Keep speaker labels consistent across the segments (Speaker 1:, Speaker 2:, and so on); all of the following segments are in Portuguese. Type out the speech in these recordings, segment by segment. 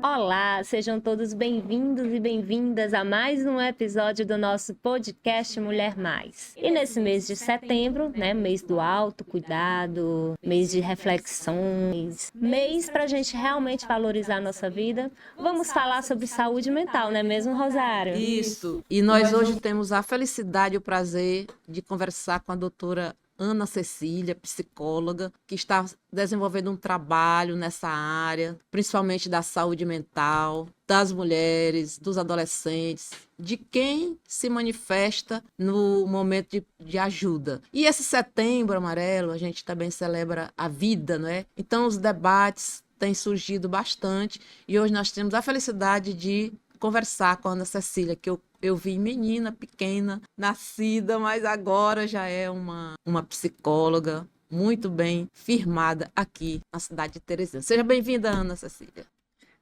Speaker 1: Olá, sejam todos bem-vindos e bem-vindas a mais um episódio do nosso podcast Mulher Mais. E nesse mês de setembro, mês do autocuidado, mês de reflexões, mês para a gente realmente valorizar a nossa vida, vamos falar sobre saúde mental, não é mesmo, Rosário?
Speaker 2: Isso. E nós hoje temos a felicidade e o prazer de conversar com a doutora Ana Cecília, psicóloga, que está desenvolvendo um trabalho nessa área, principalmente da saúde mental, das mulheres, dos adolescentes, de quem se manifesta no momento de ajuda. E esse setembro amarelo, a gente também celebra a vida, não é? Então, os debates têm surgido bastante e hoje nós temos a felicidade de conversar com a Ana Cecília, que eu vi menina pequena, nascida, mas agora já é uma psicóloga muito bem firmada aqui na cidade de Teresina. Seja bem-vinda, Ana Cecília.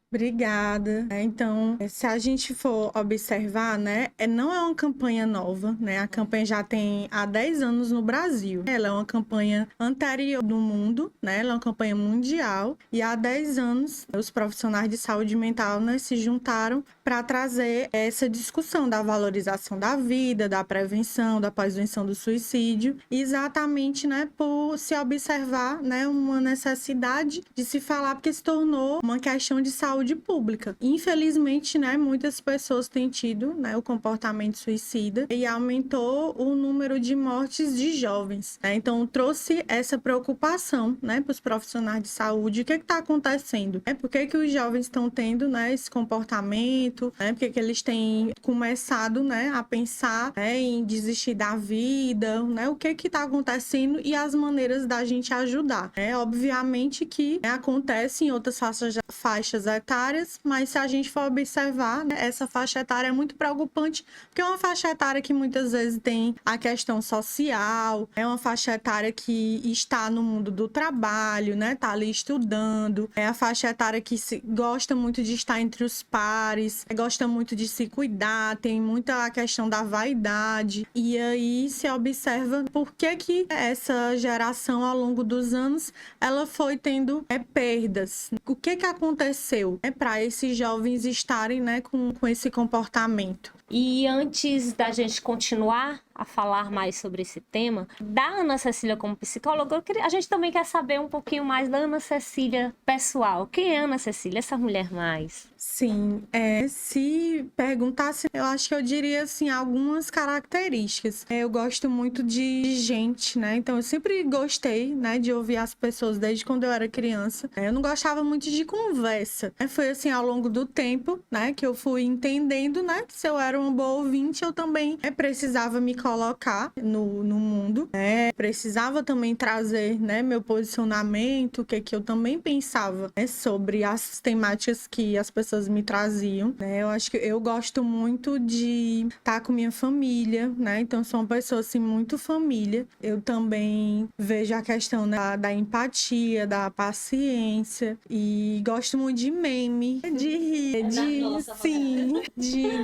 Speaker 3: Obrigada. Então, se a gente for observar, não é uma campanha nova, A campanha já tem há 10 anos no Brasil. Ela é uma campanha anterior do mundo, Ela é uma campanha mundial. E há 10 anos, os profissionais de saúde mental, se juntaram para trazer essa discussão da valorização da vida, da prevenção, da pós-venção do suicídio, exatamente, por se observar, uma necessidade de se falar, porque se tornou uma questão de saúde pública. Infelizmente, muitas pessoas têm tido, o comportamento suicida e aumentou o número de mortes de jovens. Então, trouxe essa preocupação, para os profissionais de saúde. O que está acontecendo? Por que os jovens estão tendo, esse comportamento? Por que eles têm começado, a pensar, em desistir da vida? O que está acontecendo e as maneiras da gente ajudar? Obviamente que acontece em outras faixas etárias, mas se a gente for observar, essa faixa etária é muito preocupante, porque é uma faixa etária que muitas vezes tem a questão social, é uma faixa etária que está no mundo do trabalho, está ali estudando, é a faixa etária que gosta muito de estar entre os pares, gosta muito de se cuidar, tem muita a questão da vaidade, e aí se observa por que essa geração, ao longo dos anos, ela foi tendo perdas. O que aconteceu para esses jovens estarem, com esse comportamento?
Speaker 1: E antes da gente continuar a falar mais sobre esse tema, da Ana Cecília como psicóloga, a gente também quer saber um pouquinho mais da Ana Cecília pessoal. Quem é Ana Cecília, essa mulher mais?
Speaker 3: Sim, se perguntasse, eu acho que eu diria, assim, algumas características. Eu gosto muito de gente, Então, eu sempre gostei, de ouvir as pessoas desde quando eu era criança. Eu não gostava muito de conversa. Foi, assim, ao longo do tempo, que eu fui entendendo, que se eu era uma boa ouvinte, eu também precisava me colocar no mundo, precisava também trazer, meu posicionamento, o que eu também pensava, sobre as temáticas que as pessoas me traziam, Eu acho que eu gosto muito de estar com minha família, Então, sou uma pessoa, assim, muito família. Eu também vejo a questão da empatia, da paciência, e gosto muito de meme, de rir,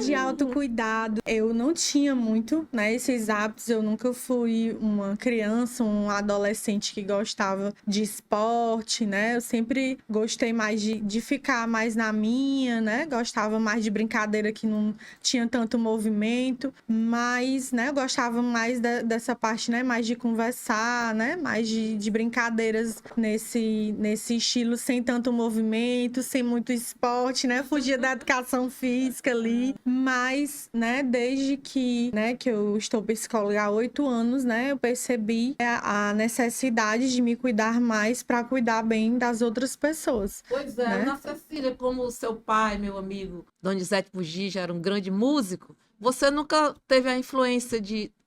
Speaker 3: de autocuidado. Eu não tinha muito, esses hábitos. Eu nunca fui uma criança, um adolescente que gostava de esporte, Eu sempre gostei mais de ficar mais na minha, Gostava mais de brincadeira que não tinha tanto movimento, mas, eu gostava mais dessa parte, mais de conversar, mais de brincadeiras nesse estilo, sem tanto movimento, sem muito esporte, Fugia da educação física ali, mas, desde que eu estou psicóloga há 8 anos, eu percebi a necessidade de me cuidar mais para cuidar bem das outras pessoas.
Speaker 2: Pois é, Ana Cecília, como o seu pai, meu amigo Donizete Bugi, já era um grande músico, você nunca teve a influência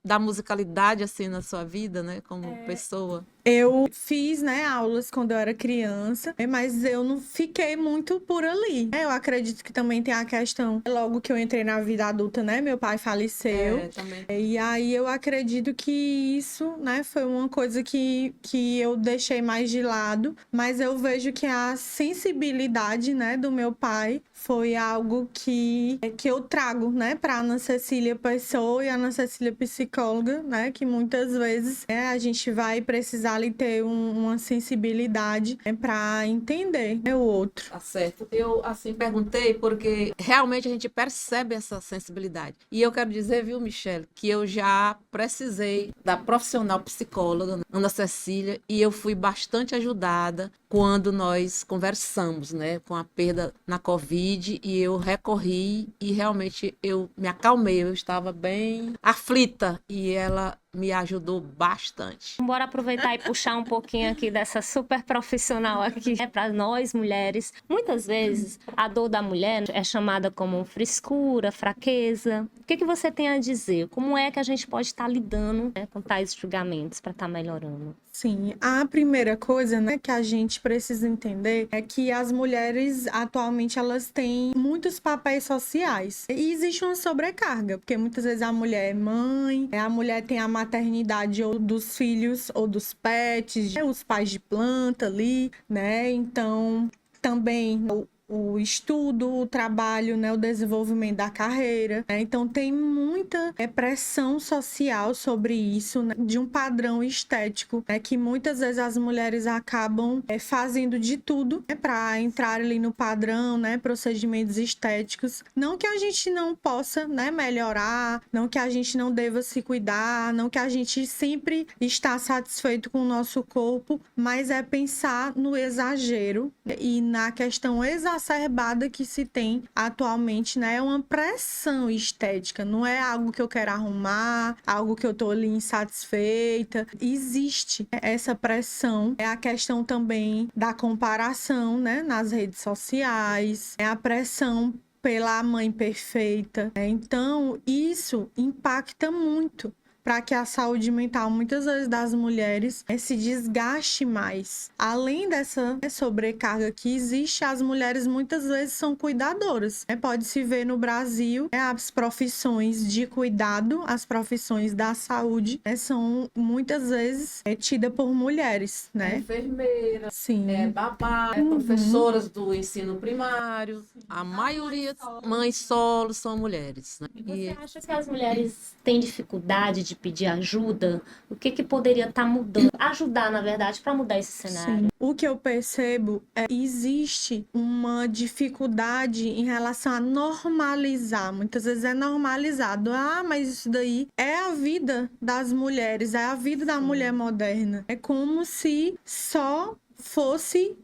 Speaker 2: da musicalidade assim na sua vida, como pessoa?
Speaker 3: Eu fiz, aulas quando eu era criança, mas eu não fiquei muito por ali. Eu acredito que também tem a questão, logo que eu entrei na vida adulta, meu pai faleceu.
Speaker 2: Também.
Speaker 3: E aí eu acredito que isso, foi uma coisa que eu deixei mais de lado, mas eu vejo que a sensibilidade, do meu pai foi algo que eu trago, para Ana Cecília pessoa e Ana Cecília psicóloga. psicóloga, né? Que muitas vezes a gente vai precisar ali ter uma sensibilidade para entender o outro.
Speaker 2: Tá certo. Eu, assim, perguntei porque realmente a gente percebe essa sensibilidade. E eu quero dizer, viu, Michele, que eu já precisei da profissional psicóloga, Ana Cecília, e eu fui bastante ajudada quando nós conversamos, né, com a perda na Covid, e eu recorri e realmente eu me acalmei, eu estava bem aflita e ela me ajudou bastante.
Speaker 1: Bora aproveitar e puxar um pouquinho aqui dessa super profissional aqui, para nós mulheres. Muitas vezes a dor da mulher é chamada como frescura, fraqueza. O que você tem a dizer? Como é que a gente pode estar lidando, né, com tais julgamentos para estar melhorando?
Speaker 3: Sim, a primeira coisa, né, que a gente precisa entender é que as mulheres atualmente elas têm muitos papéis sociais e existe uma sobrecarga, porque muitas vezes a mulher é mãe, a mulher tem a maternidade ou dos filhos ou dos pets, os pais de planta ali, né? Então, também o estudo, o trabalho, né, o desenvolvimento da carreira, né? Então tem muita pressão social sobre isso, né, de um padrão estético, né, que muitas vezes as mulheres acabam fazendo de tudo, né, para entrar ali no padrão, né, procedimentos estéticos. Não que a gente não possa, né, melhorar, não que a gente não deva se cuidar, não que a gente sempre está satisfeito com o nosso corpo, mas é pensar no exagero e na questão exacerbada que se tem atualmente, né? É uma pressão estética, não é algo que eu quero arrumar, algo que eu tô ali insatisfeita. Existe essa pressão. É a questão também da comparação, né? Nas redes sociais, é a pressão pela mãe perfeita. Então, isso impacta muito para que a saúde mental, muitas vezes, das mulheres se desgaste mais. Além dessa sobrecarga que existe, as mulheres muitas vezes são cuidadoras. Pode-se ver no Brasil as profissões de cuidado, as profissões da saúde, são muitas vezes tidas por mulheres, né?
Speaker 2: Enfermeira,
Speaker 3: Sim.
Speaker 2: babá, professoras do ensino primário, a maioria mães solo são mulheres, né?
Speaker 1: E você acha que as mulheres têm dificuldade de pedir ajuda? O que poderia estar mudando? Ajudar, na verdade, para mudar esse cenário.
Speaker 3: Sim. O que eu percebo é que existe uma dificuldade em relação a normalizar. Muitas vezes é normalizado. Ah, mas isso daí é a vida das mulheres, é a vida da mulher moderna. É como se só fosse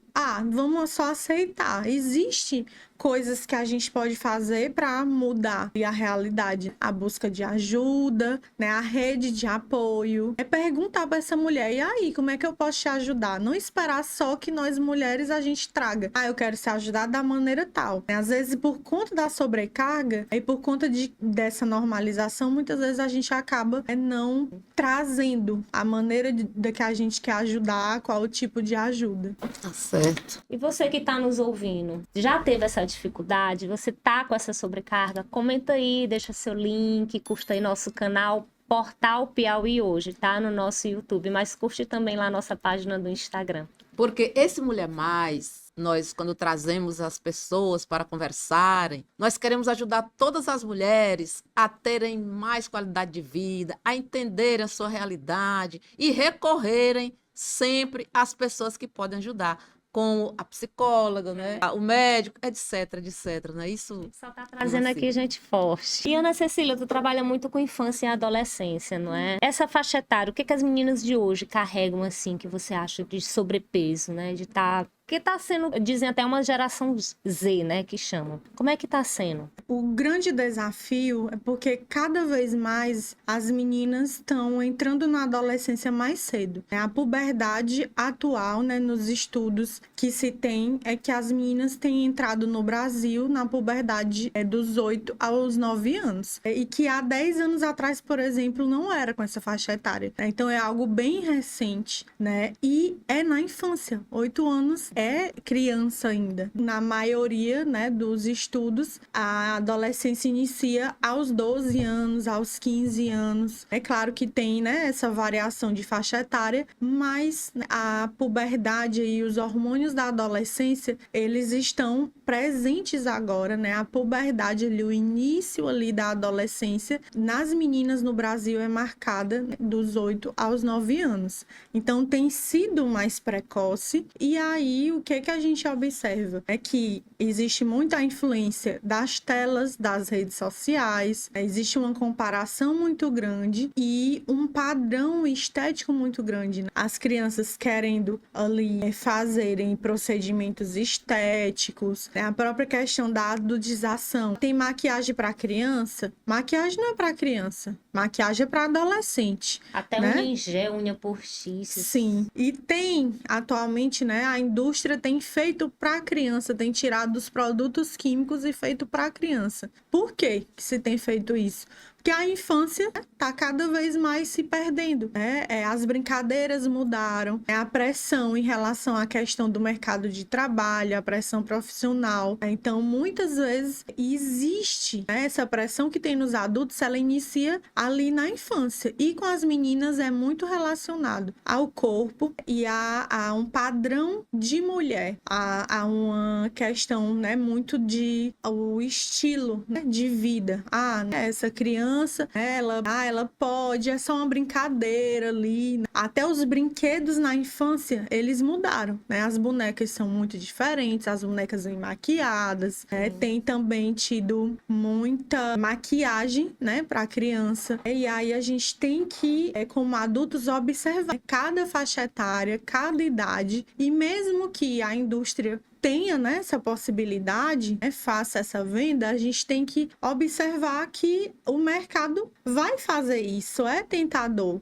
Speaker 3: vamos só aceitar. Existe coisas que a gente pode fazer para mudar a realidade. A busca de ajuda, né? A rede de apoio. É perguntar para essa mulher, e aí, como é que eu posso te ajudar? Não esperar só que nós mulheres a gente traga. Eu quero ser ajudada da maneira tal. Às vezes, por conta da sobrecarga e por conta dessa normalização, muitas vezes a gente acaba não trazendo a maneira de que a gente quer ajudar, qual o tipo de ajuda.
Speaker 2: Tá certo.
Speaker 1: E você que está nos ouvindo, já teve essa dificuldade? Você tá com essa sobrecarga? Comenta aí, deixa seu link, curta aí nosso canal Portal Piauí Hoje, tá? No nosso YouTube, mas curte também lá a nossa página do Instagram.
Speaker 2: Porque esse Mulher Mais, nós quando trazemos as pessoas para conversarem, nós queremos ajudar todas as mulheres a terem mais qualidade de vida, a entenderem a sua realidade e recorrerem sempre às pessoas que podem ajudar, como a psicóloga, né? O médico, etc, né? Isso
Speaker 1: só tá trazendo aqui gente forte. E Ana Cecília, tu trabalha muito com infância e adolescência, não é? Essa faixa etária, o que as meninas de hoje carregam, assim, que você acha de sobrepeso, né? De estar... Porque tá sendo, dizem até uma geração Z, né, que chamam. Como é que tá sendo?
Speaker 3: O grande desafio é porque cada vez mais as meninas estão entrando na adolescência mais cedo. A puberdade atual, né, nos estudos que se tem, é que as meninas têm entrado no Brasil na puberdade dos 8 aos 9 anos. E que há 10 anos atrás, por exemplo, não era com essa faixa etária. Então é algo bem recente, né? E é na infância. 8 anos é criança ainda. Na maioria, né, dos estudos, a adolescência inicia aos 12 anos, aos 15 anos. É claro que tem, né, essa variação de faixa etária, mas a puberdade e os hormônios da adolescência, eles estão presentes agora, né? A puberdade ali, o início ali da adolescência, nas meninas no Brasil é marcada, né, dos 8 aos 9 anos. Então, tem sido mais precoce. E aí, o que a gente observa? É que existe muita influência das telas, das redes sociais, existe uma comparação muito grande e um padrão estético muito grande, né? As crianças querendo ali fazerem procedimentos estéticos, né? A própria questão da adultização. Tem maquiagem para criança? Maquiagem não é para criança. Maquiagem é para adolescente.
Speaker 1: Até
Speaker 3: né?
Speaker 1: unha em gel, unha postiça.
Speaker 3: Sim. E tem, atualmente, né? A indústria tem feito para criança, tem tirado os produtos químicos e feito para criança. Por que se tem feito isso? Porque a infância está cada vez mais se perdendo, né? As brincadeiras mudaram, a pressão em relação à questão do mercado de trabalho, a pressão profissional. Então, muitas vezes existe, né, essa pressão que tem nos adultos, ela inicia ali na infância. E com as meninas é muito relacionado ao corpo e a um padrão de mulher, a uma questão, né, muito de o estilo, né, de vida. Essa criança ela pode, é só uma brincadeira ali. Até os brinquedos na infância, eles mudaram, né? As bonecas são muito diferentes, as bonecas vêm maquiadas, né? Tem também tido muita maquiagem, né, para criança. E aí a gente tem que, como adultos, observar cada faixa etária, cada idade, e mesmo que a indústria tenha, né, essa possibilidade, né, faça essa venda, a gente tem que observar que o mercado vai fazer isso, é tentador.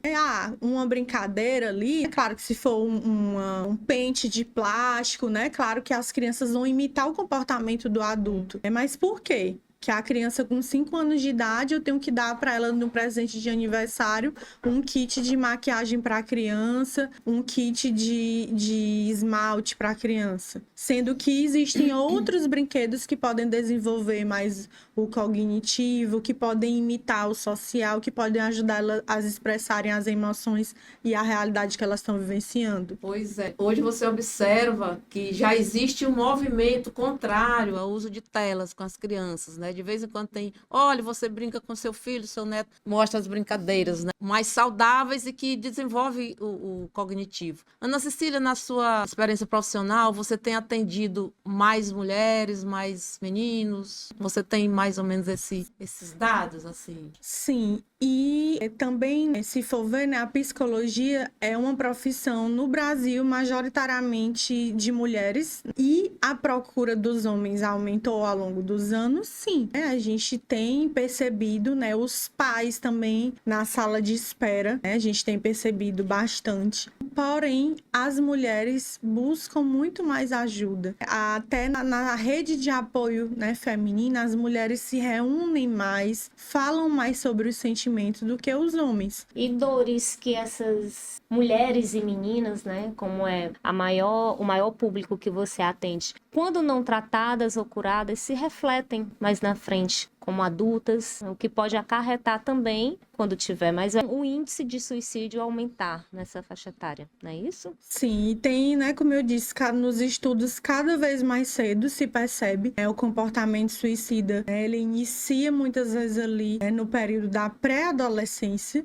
Speaker 3: Uma brincadeira ali, é claro que se for um pente de plástico, né, claro que as crianças vão imitar o comportamento do adulto. Mas por quê? Que a criança com 5 anos de idade, eu tenho que dar para ela no presente de aniversário um kit de maquiagem para a criança, um kit de esmalte para a criança. Sendo que existem outros brinquedos que podem desenvolver mais o cognitivo, que podem imitar o social, que podem ajudar elas a expressarem as emoções e a realidade que elas estão vivenciando.
Speaker 2: Pois é. Hoje você observa que já existe um movimento contrário ao uso de telas com as crianças, né? De vez em quando tem, olha, você brinca com seu filho, seu neto, mostra as brincadeiras, né, mais saudáveis e que desenvolve o cognitivo. Ana Cecília, na sua experiência profissional, você tem atendido mais mulheres, mais meninos? Você tem mais ou menos esses dados, assim?
Speaker 3: Sim, e também, se for ver, né, a psicologia é uma profissão no Brasil majoritariamente de mulheres, e a procura dos homens aumentou ao longo dos anos, sim. A gente tem percebido, né, os pais também na sala de espera, né, a gente tem percebido bastante. Porém, as mulheres buscam muito mais ajuda. Até na rede de apoio, né, feminina, as mulheres se reúnem mais, falam mais sobre os sentimentos do que os homens.
Speaker 1: E dores que essas mulheres e meninas, né, como é o maior público que você atende, quando não tratadas ou curadas, se refletem mais na frente como adultas, o que pode acarretar também, quando tiver mais o índice de suicídio aumentar nessa faixa etária, não é isso?
Speaker 3: Sim, e tem, né, como eu disse, nos estudos cada vez mais cedo se percebe o comportamento suicida, ele inicia muitas vezes ali no período da pré-adolescência,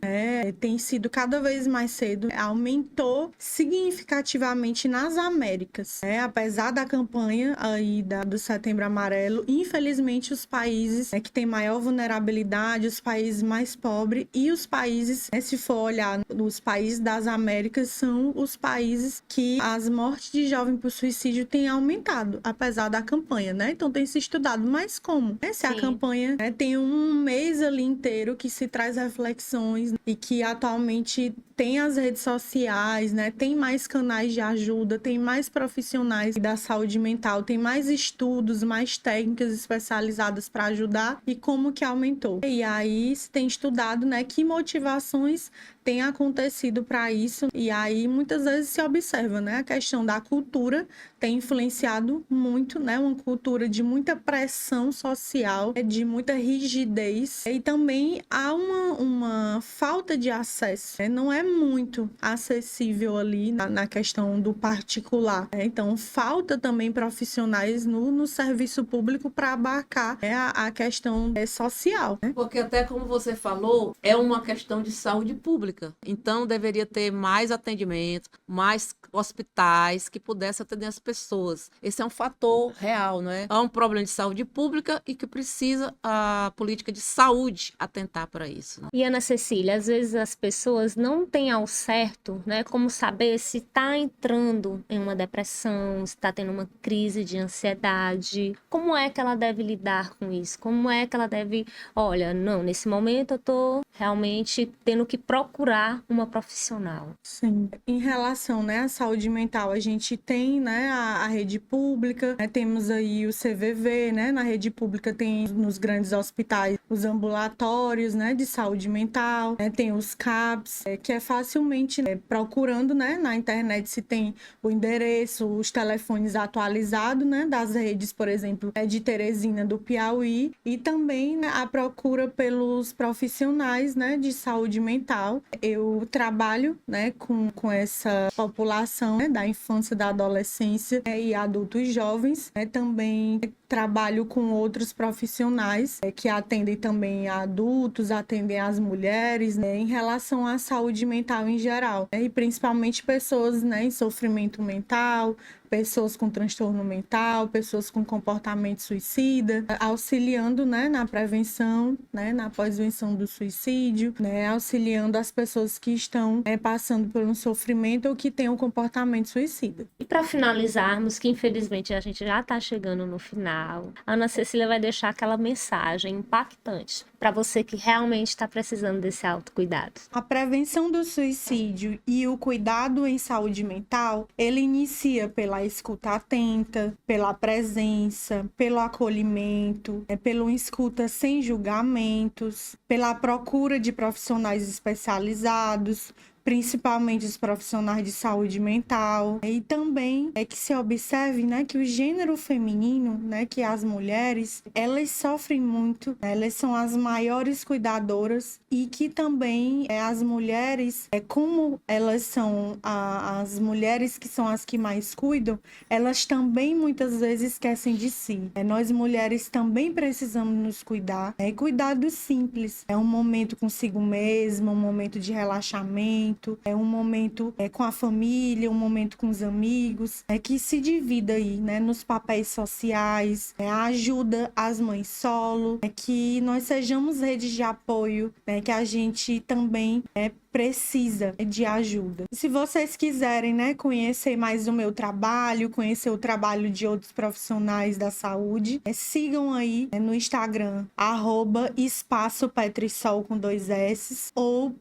Speaker 3: tem sido cada vez mais cedo, aumentou significativamente nas Américas, apesar da campanha aí do Setembro Amarelo, infelizmente os países que têm maior vulnerabilidade, os países mais pobres e os países, se for olhar, os países das Américas são os países que as mortes de jovens por suicídio têm aumentado, apesar da campanha, né? Então tem se estudado, mas como? Se a campanha tem um mês ali inteiro que se traz reflexões e que atualmente tem as redes sociais, né? Tem mais canais de ajuda, tem mais profissionais da saúde mental, tem mais estudos, mais técnicas especializadas para ajudar, e como que aumentou. E aí se tem estudado, né, que motivações tem acontecido para isso, e aí muitas vezes se observa, né? A questão da cultura tem influenciado muito, né? Uma cultura de muita pressão social, de muita rigidez, e também há uma falta de acesso, né? Não é muito acessível ali na questão do particular, né? Então falta também profissionais no serviço público para abarcar, né, a questão social, né?
Speaker 2: Porque até como você falou, é uma questão de saúde pública. Então, deveria ter mais atendimento, mais hospitais que pudessem atender as pessoas. Esse é um fator real, não é? Há um problema de saúde pública e que precisa a política de saúde atentar para isso, né?
Speaker 1: E Ana Cecília, às vezes as pessoas não têm ao certo, né, como saber se está entrando em uma depressão, se está tendo uma crise de ansiedade. Como é que ela deve lidar com isso? Como é que ela deve, olha, não, nesse momento eu estou realmente tendo que procurar uma profissional.
Speaker 3: Sim. Em relação, né, à saúde mental, a gente tem, né, a rede pública, né, temos aí o CVV, né, na rede pública tem nos grandes hospitais os ambulatórios, né, de saúde mental, né, tem os CAPs, que é facilmente, né, procurando, né, na internet se tem o endereço, os telefones atualizados, né, das redes, por exemplo, de Teresina do Piauí, e também, né, a procura pelos profissionais, né, de saúde mental. Eu trabalho, né, com essa população, né, da infância, da adolescência, e adultos jovens, né, também trabalho com outros profissionais que atendem também a adultos, atendem as mulheres, né, em relação à saúde mental em geral, né, e principalmente pessoas, né, em sofrimento mental, pessoas com transtorno mental, pessoas com comportamento suicida, auxiliando, né, na prevenção, né, na pós-venção do suicídio, né, auxiliando as pessoas que estão passando por um sofrimento ou que têm um comportamento suicida.
Speaker 1: E para finalizarmos, que infelizmente a gente já está chegando no final, a Ana Cecília vai deixar aquela mensagem impactante para você que realmente está precisando desse autocuidado.
Speaker 3: A prevenção do suicídio e o cuidado em saúde mental, ele inicia pela escuta atenta, pela presença, pelo acolhimento, pela escuta sem julgamentos, pela procura de profissionais especializados, principalmente os profissionais de saúde mental, e também que se observe, né, que o gênero feminino, né, que as mulheres, elas sofrem muito, né, elas são as maiores cuidadoras, e que também as mulheres, como elas são as mulheres que são as que mais cuidam, elas também muitas vezes esquecem de si. Nós mulheres também precisamos nos cuidar, e cuidado simples, é um momento consigo mesma, um momento de relaxamento, é um momento com a família, um momento com os amigos, que se divida aí, né, nos papéis sociais, ajuda as mães solo, que nós sejamos redes de apoio, que a gente também precisa de ajuda. Se vocês quiserem, né, conhecer mais o meu trabalho, conhecer o trabalho de outros profissionais da saúde, sigam aí no Instagram, @espaço_petrisol com 2 S ou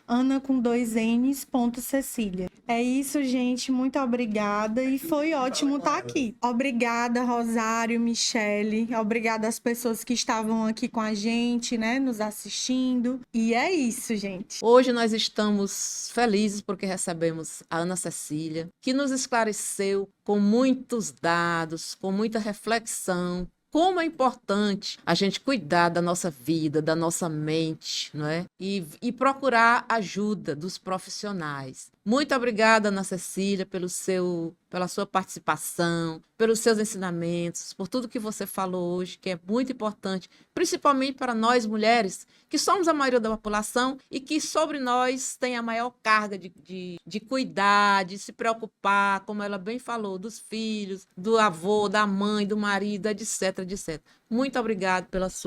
Speaker 3: Ana com 2 N's, Cecília. É isso, gente. Muito obrigada e foi ótimo estar aqui. Obrigada, Rosário, Michele. Obrigada às pessoas que estavam aqui com a gente, né, nos assistindo. E é isso, gente.
Speaker 2: Hoje nós estamos felizes porque recebemos a Ana Cecília, que nos esclareceu com muitos dados, com muita reflexão, como é importante a gente cuidar da nossa vida, da nossa mente, não é? E procurar ajuda dos profissionais. Muito obrigada, Ana Cecília, pela sua participação, pelos seus ensinamentos, por tudo que você falou hoje, que é muito importante, principalmente para nós mulheres, que somos a maioria da população e que sobre nós tem a maior carga de cuidar, de se preocupar, como ela bem falou, dos filhos, do avô, da mãe, do marido, etc, etc. Muito obrigada pelas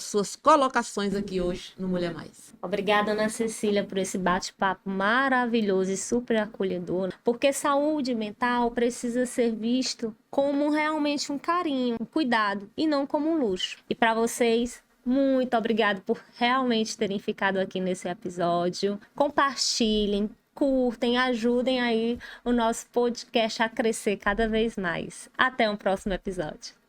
Speaker 2: suas colocações aqui hoje no Mulher Mais.
Speaker 1: Obrigada, Ana Cecília, por esse bate-papo maravilhoso e super acolhedor, porque saúde mental precisa ser visto como realmente um carinho, um cuidado, e não como um luxo. E para vocês, muito obrigada por realmente terem ficado aqui nesse episódio. Compartilhem, curtem, ajudem aí o nosso podcast a crescer cada vez mais. Até um próximo episódio.